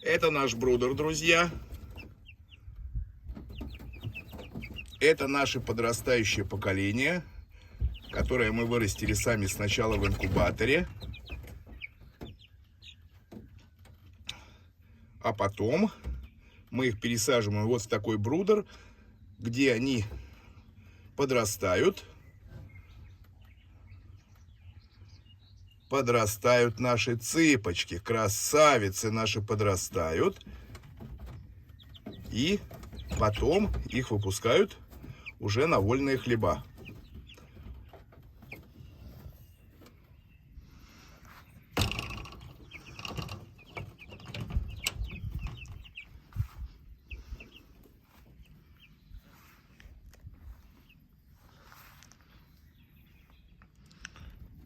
Это наш брудер, друзья. Это наше подрастающее поколение, которое мы вырастили сами сначала в инкубаторе, а потом мы их пересаживаем вот в такой брудер, где они подрастают. Подрастают наши цыпочки, красавицы наши подрастают. И потом их выпускают уже на вольные хлеба.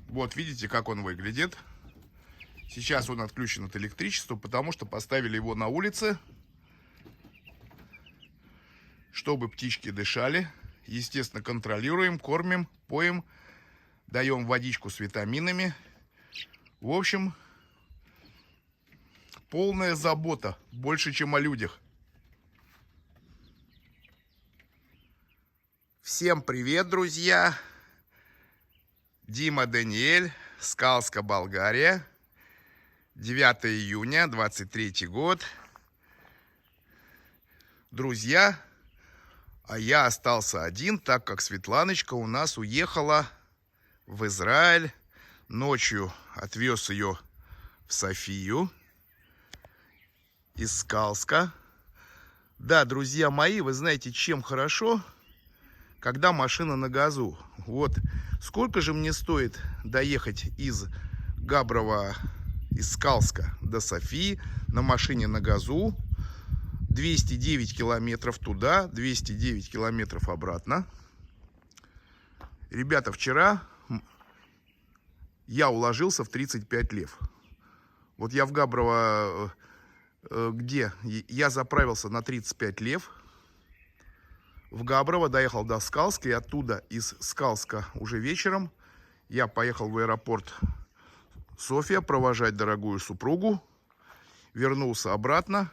Вот видите, как он выглядит. Сейчас он отключен от электричества, потому что поставили его на улице, чтобы птички дышали. Естественно, контролируем, кормим, поем, даем водичку с витаминами. В общем, полная забота, больше, чем о людях. Всем привет, друзья! Дима Даниэль, Скалска, Болгария. 9 июня, 23 год. Друзья, а я остался один, так как Светланочка у нас уехала в Израиль. Ночью отвез ее в Софию из Скалска. Да, друзья мои, вы знаете, чем хорошо, когда машина на газу. Вот сколько же мне стоит доехать из Габрова, из Скалска до Софии на машине на газу. 209 километров туда, 209 километров обратно. Ребята, вчера я уложился в 35 лев. Вот я в Габрово, где я заправился на 35 лев. В Габрово доехал до Скалска, и оттуда из Скалска уже вечером я поехал в аэропорт София провожать дорогую супругу. Вернулся обратно,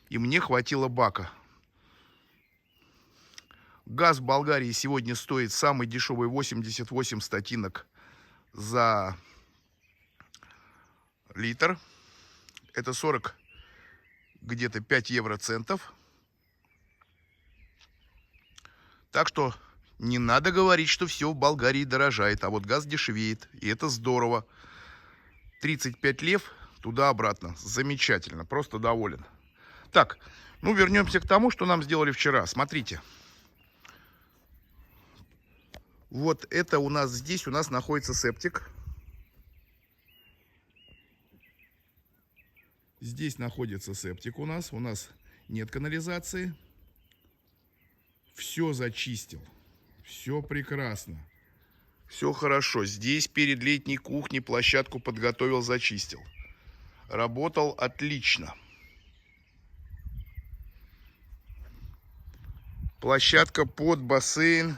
и мне хватило бака. Газ в Болгарии сегодня стоит самый дешевый 88 статинок за литр. Это 40 где-то 5 евроцентов. Так что не надо говорить, что все в Болгарии дорожает, а вот газ дешевеет, и это здорово. 35 лев туда-обратно. Замечательно, просто доволен. Так, ну вернемся к тому, что нам сделали вчера. Смотрите. Вот это у нас здесь, у нас находится септик. Здесь находится септик у нас нет канализации. Все зачистил. Все прекрасно. Все хорошо. Здесь перед летней кухней площадку подготовил, зачистил. Работал отлично. Площадка под бассейн.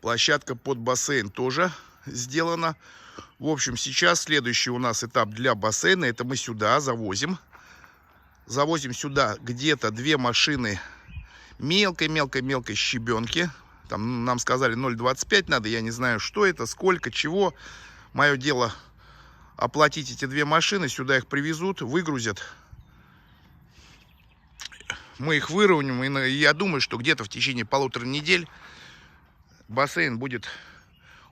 Площадка под бассейн тоже сделана. В общем, сейчас следующий у нас этап для бассейна. Это мы сюда завозим. Завозим сюда где-то 2 машины мелкой щебенки. Там нам сказали 0,25 надо. Я не знаю, что это, сколько, чего. Мое дело оплатить эти 2 машины. Сюда их привезут, выгрузят. Мы их выровняем. И я думаю, что где-то в течение 1,5 недели бассейн будет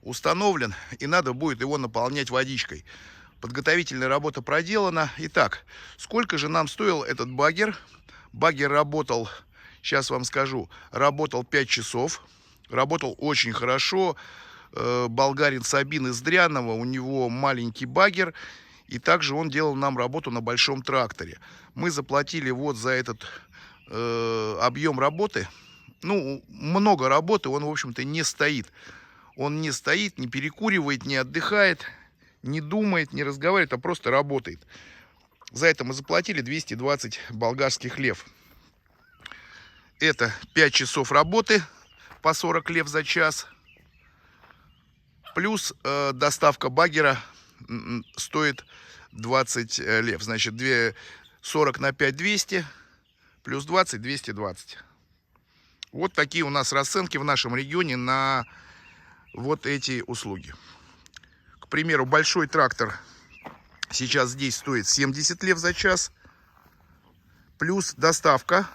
установлен, и надо будет его наполнять водичкой. Подготовительная работа проделана. Итак, сколько же нам стоил этот баггер? Баггер работал, сейчас вам скажу, работал 5 часов. Работал очень хорошо. Болгарин Сабин из Дрянова, у него маленький баггер. И также он делал нам работу на большом тракторе. Мы заплатили вот за этот объем работы. Ну, много работы, он, в общем-то, не стоит. Он не стоит, не перекуривает, не отдыхает, не думает, не разговаривает, а просто работает. За это мы заплатили 220 болгарских лев. Это 5 часов работы по 40 лев за час. Плюс доставка баггера стоит 20 лев. Значит, 40 на 5 200, плюс 20 220. Вот такие у нас расценки в нашем регионе на вот эти услуги. К примеру, большой трактор сейчас здесь стоит 70 лев за час. Плюс доставка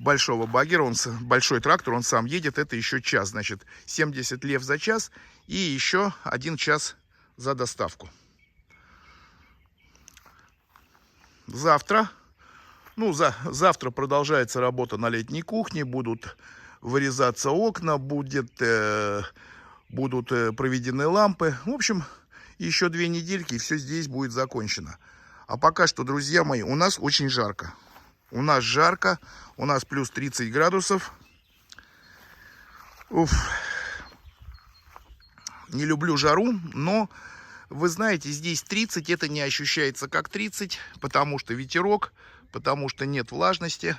большого баггера, большой трактор, он сам едет, это еще час. Значит, 70 лев за час и еще 1 час за доставку. Завтра, завтра продолжается работа на летней кухне, будут вырезаться окна, будут проведены лампы. В общем, еще 2 недельки, и все здесь будет закончено. А пока что, друзья мои, у нас очень жарко. У нас жарко, у нас плюс 30 градусов. Уф. Не люблю жару, но, вы знаете, здесь 30, это не ощущается как 30, потому что ветерок, потому что нет влажности.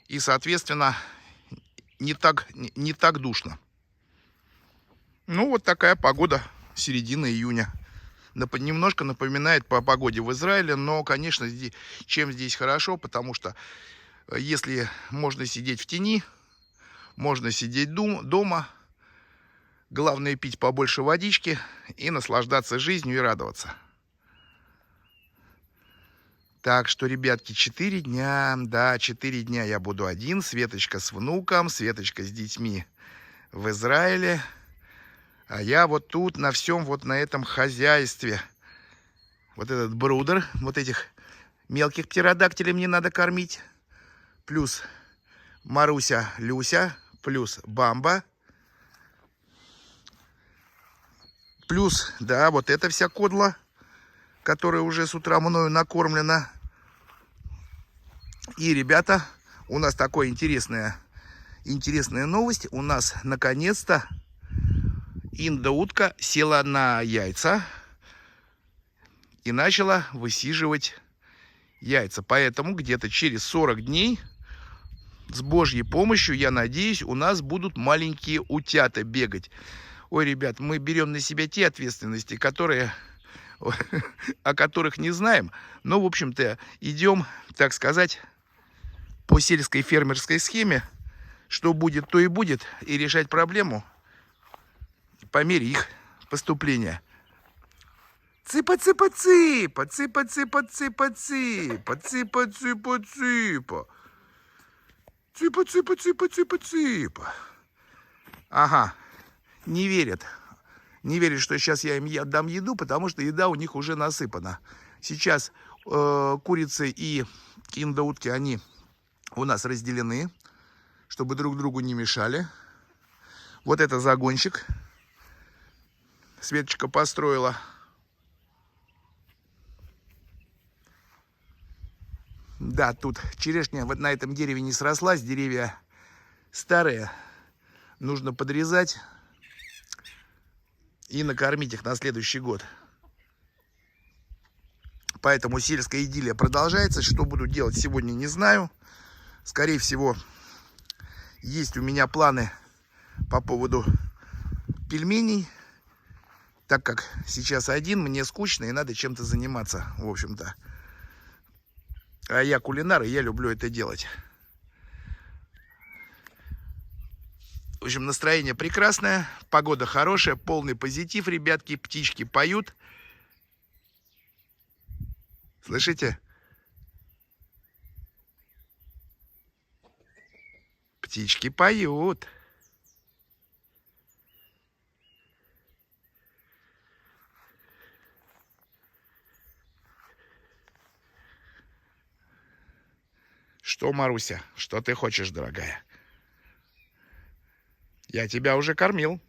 И, соответственно, не так душно. Ну, вот такая погода середины июня. Немножко напоминает по погоде в Израиле, но, конечно, чем здесь хорошо, потому что если можно сидеть в тени, можно сидеть дома, главное пить побольше водички и наслаждаться жизнью и радоваться. Так что, ребятки, 4 дня, да, 4 дня я буду один, Светочка с внуком, Светочка с детьми в Израиле. А я вот тут на всем вот на этом хозяйстве. Вот этот брудер, вот этих мелких птеродактилей мне надо кормить. Плюс Маруся, Люся, плюс Бамба. Плюс, да, вот эта вся кодла, которая уже с утра мною накормлена. И, ребята, у нас такая интересная новость. У нас наконец-то индоутка села на яйца и начала высиживать яйца. Поэтому где-то через 40 дней, с Божьей помощью, я надеюсь, у нас будут маленькие утята бегать. Ой, ребят, мы берем на себя те ответственности, о которых не знаем. Но, в общем-то, идем, так сказать, по сельской фермерской схеме. Что будет, то и будет. И решать проблему по мере их поступления. Цыпа-цыпа-цыпа, цыпа-цыпа-цыпа-цыпа, цыпа-цыпа-цыпа. Цыпа-цыпа-цыпа-цыпа-цыпа. Ага, не верят. Не верят, что сейчас я им дам еду, потому что еда у них уже насыпана. Сейчас курицы и индоутки, они у нас разделены, чтобы друг другу не мешали. Вот это загончик. Светочка построила. Да, тут черешня вот на этом дереве не срослась. Деревья старые. Нужно подрезать и накормить их на следующий год. Поэтому сельская идиллия продолжается. Что буду делать сегодня, не знаю. Скорее всего, есть у меня планы по поводу пельменей. Так как сейчас один, мне скучно и надо чем-то заниматься, в общем-то. А я кулинар, и я люблю это делать. В общем, настроение прекрасное, погода хорошая, полный позитив, ребятки, птички поют. Слышите? Птички поют. Что, Маруся, что ты хочешь, дорогая? Я тебя уже кормил.